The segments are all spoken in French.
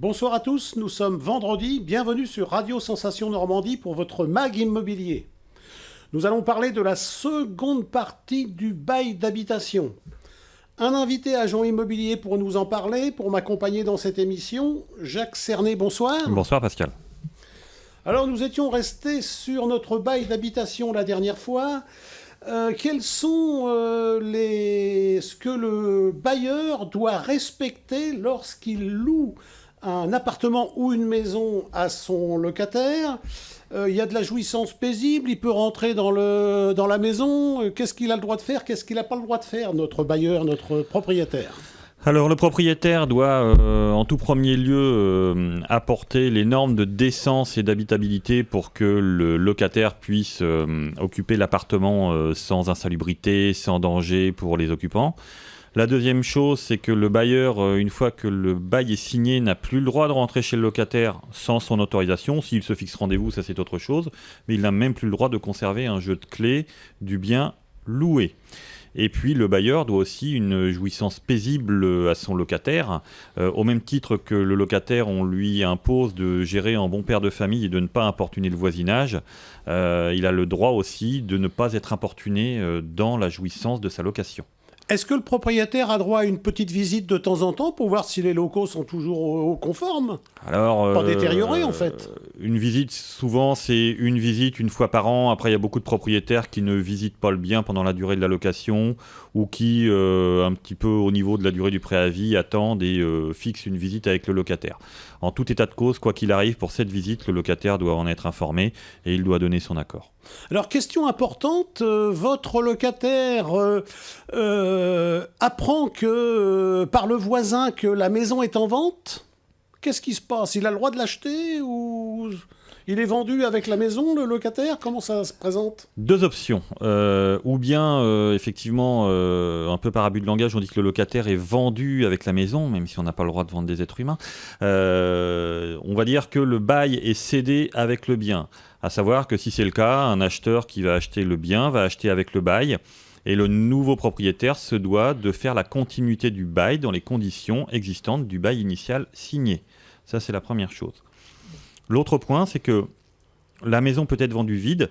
Bonsoir à tous, nous sommes vendredi, bienvenue sur Radio Sensation Normandie pour votre mag immobilier. Nous allons parler de la seconde partie du bail d'habitation. Un invité agent immobilier pour nous en parler, pour m'accompagner dans cette émission, Jacques Cernet, bonsoir. Bonsoir Pascal. Alors nous étions restés sur notre bail d'habitation la dernière fois. Quels sont ce que le bailleur doit respecter lorsqu'il loue un appartement ou une maison à son locataire? Il y a de la jouissance paisible, il peut rentrer dans la maison. Qu'est-ce qu'il a le droit de faire? Qu'est-ce qu'il n'a pas le droit de faire, notre bailleur, notre propriétaire? Alors le propriétaire doit en tout premier lieu apporter les normes de décence et d'habitabilité pour que le locataire puisse occuper l'appartement sans insalubrité, sans danger pour les occupants. La deuxième chose, c'est que le bailleur, une fois que le bail est signé, n'a plus le droit de rentrer chez le locataire sans son autorisation. S'il se fixe rendez-vous, ça c'est autre chose. Mais il n'a même plus le droit de conserver un jeu de clés du bien loué. Et puis le bailleur doit aussi une jouissance paisible à son locataire. Au même titre que le locataire, on lui impose de gérer en bon père de famille et de ne pas importuner le voisinage. Il a le droit aussi de ne pas être importuné dans la jouissance de sa location. Est-ce que le propriétaire a droit à une petite visite de temps en temps pour voir si les locaux sont toujours conformes? Alors, pas détériorés en fait. Une visite, souvent c'est une visite une fois par an. Après il y a beaucoup de propriétaires qui ne visitent pas le bien pendant la durée de la location ou qui, un petit peu au niveau de la durée du préavis, attendent et fixent une visite avec le locataire. En tout état de cause, quoi qu'il arrive, pour cette visite, le locataire doit en être informé et il doit donner son accord. Alors, question importante, votre locataire apprend par le voisin que la maison est en vente? Qu'est-ce qui se passe? Il a le droit de l'acheter ou il est vendu avec la maison, le locataire? Comment ça se présente? Deux options. Ou bien, effectivement, un peu par abus de langage, on dit que le locataire est vendu avec la maison, même si on n'a pas le droit de vendre des êtres humains. On va dire que le bail est cédé avec le bien. À savoir que si c'est le cas, un acheteur qui va acheter le bien va acheter avec le bail. Et le nouveau propriétaire se doit de faire la continuité du bail dans les conditions existantes du bail initial signé. Ça, c'est la première chose. L'autre point, c'est que la maison peut être vendue vide,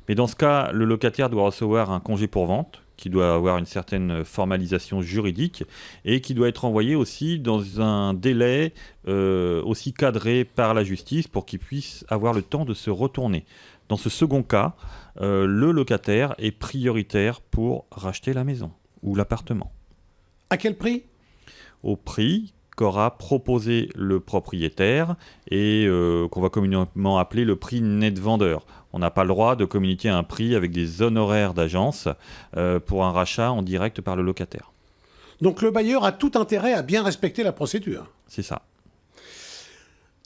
mais dans ce cas, le locataire doit recevoir un congé pour vente, qui doit avoir une certaine formalisation juridique, et qui doit être envoyé aussi dans un délai aussi cadré par la justice pour qu'il puisse avoir le temps de se retourner. Dans ce second cas, le locataire est prioritaire pour racheter la maison ou l'appartement. À quel prix? Au prix qu'aura proposé le propriétaire et qu'on va communément appeler le prix net vendeur. On n'a pas le droit de communiquer un prix avec des honoraires d'agence pour un rachat en direct par le locataire. Donc le bailleur a tout intérêt à bien respecter la procédure. C'est ça.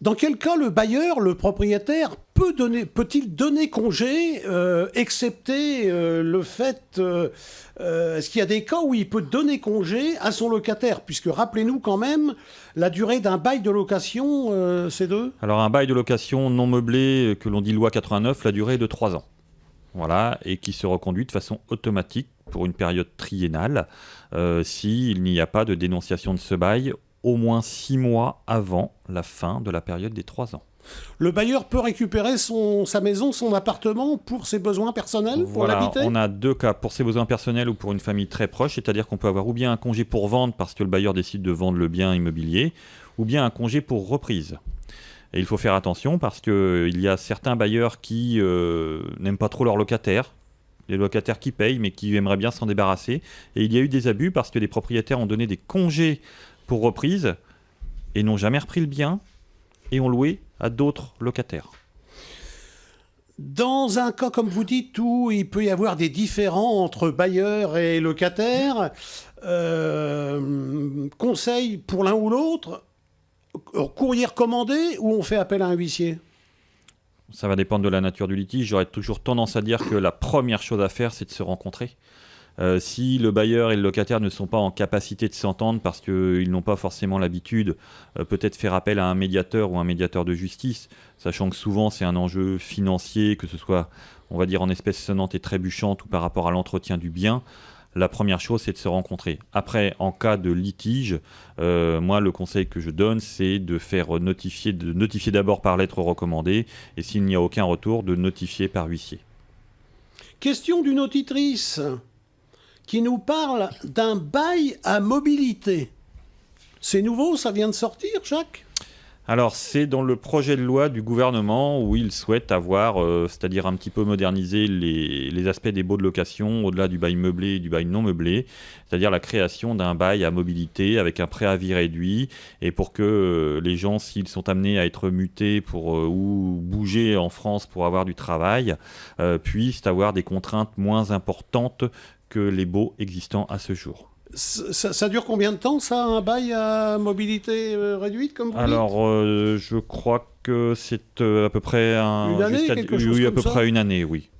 Dans quel cas le bailleur, le propriétaire, peut-il donner congé, excepté le fait... est-ce qu'il y a des cas où il peut donner congé à son locataire? Puisque rappelez-nous quand même, la durée d'un bail de location, c'est de... Alors un bail de location non meublé, que l'on dit loi 89, la durée est de 3 ans. Voilà, et qui se reconduit de façon automatique pour une période triennale, s'il n'y a pas de dénonciation de ce bail au moins 6 mois avant la fin de la période des 3 ans. Le bailleur peut récupérer sa maison, son appartement pour ses besoins personnels, pour l'habiter? On a deux cas, pour ses besoins personnels ou pour une famille très proche, c'est-à-dire qu'on peut avoir ou bien un congé pour vente parce que le bailleur décide de vendre le bien immobilier, ou bien un congé pour reprise. Et il faut faire attention parce qu'il y a certains bailleurs qui n'aiment pas trop leurs locataires, les locataires qui payent mais qui aimeraient bien s'en débarrasser. Et il y a eu des abus parce que les propriétaires ont donné des congés pour reprise et n'ont jamais repris le bien et ont loué à d'autres locataires. Dans un cas, comme vous dites, où il peut y avoir des différends entre bailleurs et locataires, conseil pour l'un ou l'autre, courrier recommandé ou on fait appel à un huissier? Ça va dépendre de la nature du litige. J'aurais toujours tendance à dire que la première chose à faire, c'est de se rencontrer. Si le bailleur et le locataire ne sont pas en capacité de s'entendre parce qu'ils n'ont pas forcément l'habitude, peut-être faire appel à un médiateur ou un médiateur de justice, sachant que souvent c'est un enjeu financier, que ce soit, on va dire, en espèces sonnantes et trébuchantes ou par rapport à l'entretien du bien. la première chose, c'est de se rencontrer. Après, en cas de litige, moi, le conseil que je donne, c'est de notifier d'abord par lettre recommandée, et s'il n'y a aucun retour, de notifier par huissier. Question d'une auditrice qui nous parle d'un bail à mobilité. C'est nouveau, ça vient de sortir, Jacques ? Alors, c'est dans le projet de loi du gouvernement où il souhaite avoir, c'est-à-dire un petit peu moderniser les aspects des baux de location au-delà du bail meublé et du bail non meublé, c'est-à-dire la création d'un bail à mobilité avec un préavis réduit et pour que les gens, s'ils sont amenés à être mutés ou bouger en France pour avoir du travail, puissent avoir des contraintes moins importantes que les baux existants à ce jour. Ça dure combien de temps, ça, un bail à mobilité réduite, comme vous dites ? Alors, je crois que c'est à peu près une année, quelque chose oui, à comme peu ça près une année, oui.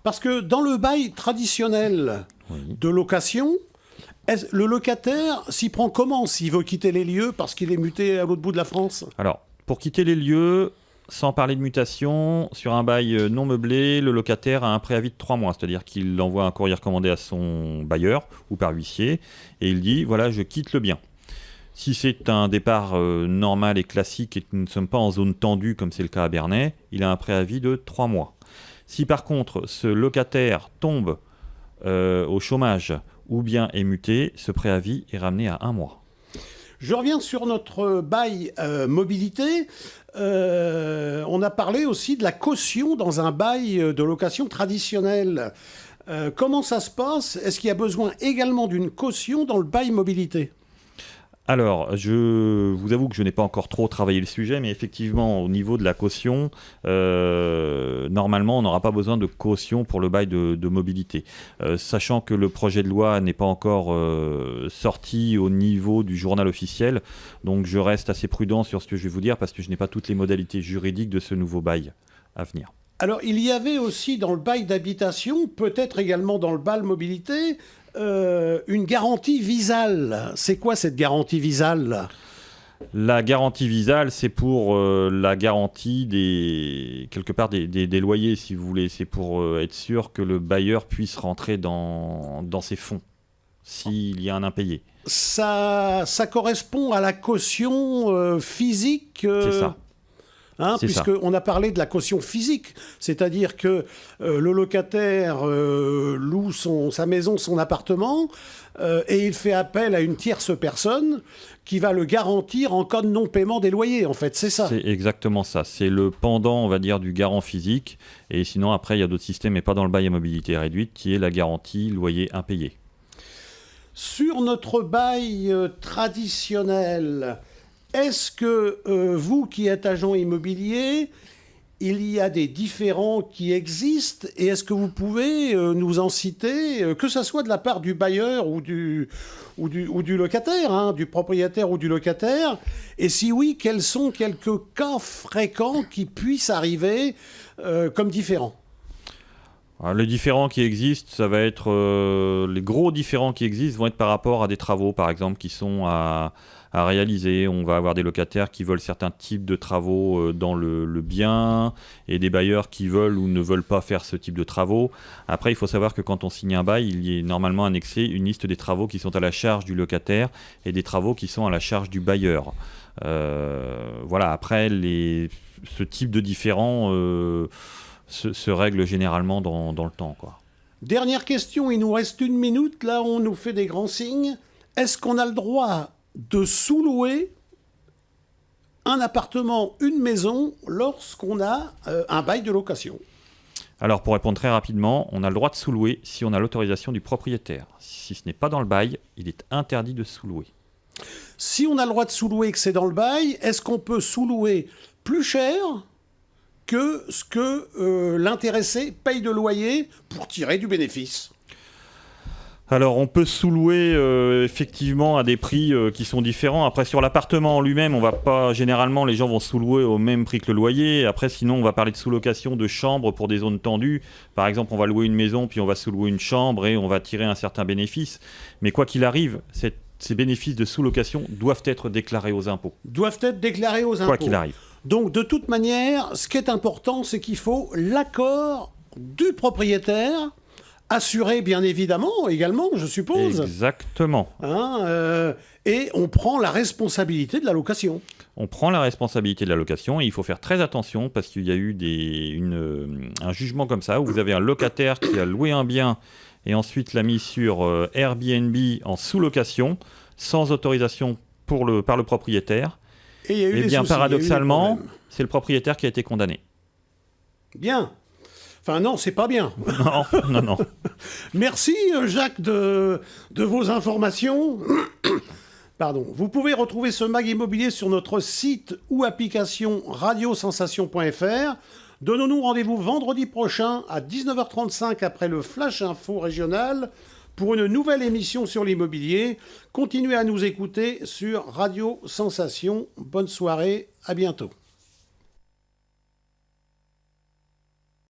Parce que dans le bail traditionnel de location, le locataire s'y prend comment s'il veut quitter les lieux parce qu'il est muté à l'autre bout de la France ? Alors, pour quitter les lieux, sans parler de mutation, sur un bail non meublé, le locataire a un préavis de 3 mois, c'est-à-dire qu'il envoie un courrier recommandé à son bailleur ou par huissier, et il dit « voilà, je quitte le bien ». Si c'est un départ normal et classique et que nous ne sommes pas en zone tendue, comme c'est le cas à Bernay, il a un préavis de 3 mois. Si par contre, ce locataire tombe au chômage ou bien est muté, ce préavis est ramené à 1 mois. Je reviens sur notre bail mobilité. On a parlé aussi de la caution dans un bail de location traditionnel. Comment ça se passe ? Est-ce qu'il y a besoin également d'une caution dans le bail mobilité ? Alors, je vous avoue que je n'ai pas encore trop travaillé le sujet, mais effectivement, au niveau de la caution, normalement, on n'aura pas besoin de caution pour le bail de mobilité. Sachant que le projet de loi n'est pas encore sorti au niveau du journal officiel, donc je reste assez prudent sur ce que je vais vous dire, parce que je n'ai pas toutes les modalités juridiques de ce nouveau bail à venir. Alors, il y avait aussi dans le bail d'habitation, peut-être également dans le bail mobilité, une garantie visale. C'est quoi cette garantie visale ? La garantie visale, c'est pour la garantie des loyers, si vous voulez. C'est pour être sûr que le bailleur puisse rentrer dans ses fonds s'il y a un impayé. Ça correspond à la caution physique C'est ça. Puisqu'on a parlé de la caution physique, c'est-à-dire que le locataire loue sa maison, son appartement, et il fait appel à une tierce personne qui va le garantir en cas de non-paiement des loyers, en fait, c'est ça ? C'est exactement ça, c'est le pendant, on va dire, du garant physique, et sinon après il y a d'autres systèmes, mais pas dans le bail à mobilité réduite, qui est la garantie loyer impayé. Sur notre bail traditionnel, est-ce que vous qui êtes agent immobilier, il y a des différends qui existent et est-ce que vous pouvez nous en citer, que ce soit de la part du bailleur ou du locataire, du propriétaire ou du locataire, et si oui, quels sont quelques cas fréquents qui puissent arriver comme différents ? Alors, les différents qui existent, ça va être les gros différents qui existent vont être par rapport à des travaux, par exemple, qui sont à réaliser. On va avoir des locataires qui veulent certains types de travaux dans le bien et des bailleurs qui veulent ou ne veulent pas faire ce type de travaux. Après, il faut savoir que quand on signe un bail, il y est normalement annexé une liste des travaux qui sont à la charge du locataire et des travaux qui sont à la charge du bailleur. Voilà, après, ce type de différents se règle généralement dans le temps, quoi. Dernière question, il nous reste 1 minute, là on nous fait des grands signes. Est-ce qu'on a le droit de sous-louer un appartement, une maison, lorsqu'on a un bail de location ? Alors, pour répondre très rapidement, on a le droit de sous-louer si on a l'autorisation du propriétaire. Si ce n'est pas dans le bail, il est interdit de sous-louer. Si on a le droit de sous-louer et que c'est dans le bail, est-ce qu'on peut sous-louer plus cher que ce que l'intéressé paye de loyer pour tirer du bénéfice ? Alors, on peut sous-louer effectivement à des prix qui sont différents. Après, sur l'appartement en lui-même, on va pas, généralement, les gens vont sous-louer au même prix que le loyer. Après, sinon, on va parler de sous-location de chambres pour des zones tendues. Par exemple, on va louer une maison, puis on va sous-louer une chambre et on va tirer un certain bénéfice. Mais quoi qu'il arrive, ces bénéfices de sous-location doivent être déclarés aux impôts. Doivent être déclarés aux impôts. Quoi qu'il arrive. Donc, de toute manière, ce qui est important, c'est qu'il faut l'accord du propriétaire assuré bien évidemment également, je suppose. Exactement. Hein, et on prend la responsabilité de la location. On prend la responsabilité de la location et il faut faire très attention parce qu'il y a eu un jugement comme ça où vous avez un locataire qui a loué un bien et ensuite l'a mis sur Airbnb en sous-location sans autorisation par le propriétaire. Et il y a eu Eh des bien, soucis, paradoxalement, il y a eu des c'est le propriétaire qui a été condamné. Bien. Enfin non, c'est pas bien. Non. Merci Jacques de vos informations. Pardon. Vous pouvez retrouver ce mag immobilier sur notre site ou application radiosensation.fr. Donnons-nous rendez-vous vendredi prochain à 19h35 après le Flash Info régional pour une nouvelle émission sur l'immobilier. Continuez à nous écouter sur Radio Sensation. Bonne soirée, à bientôt.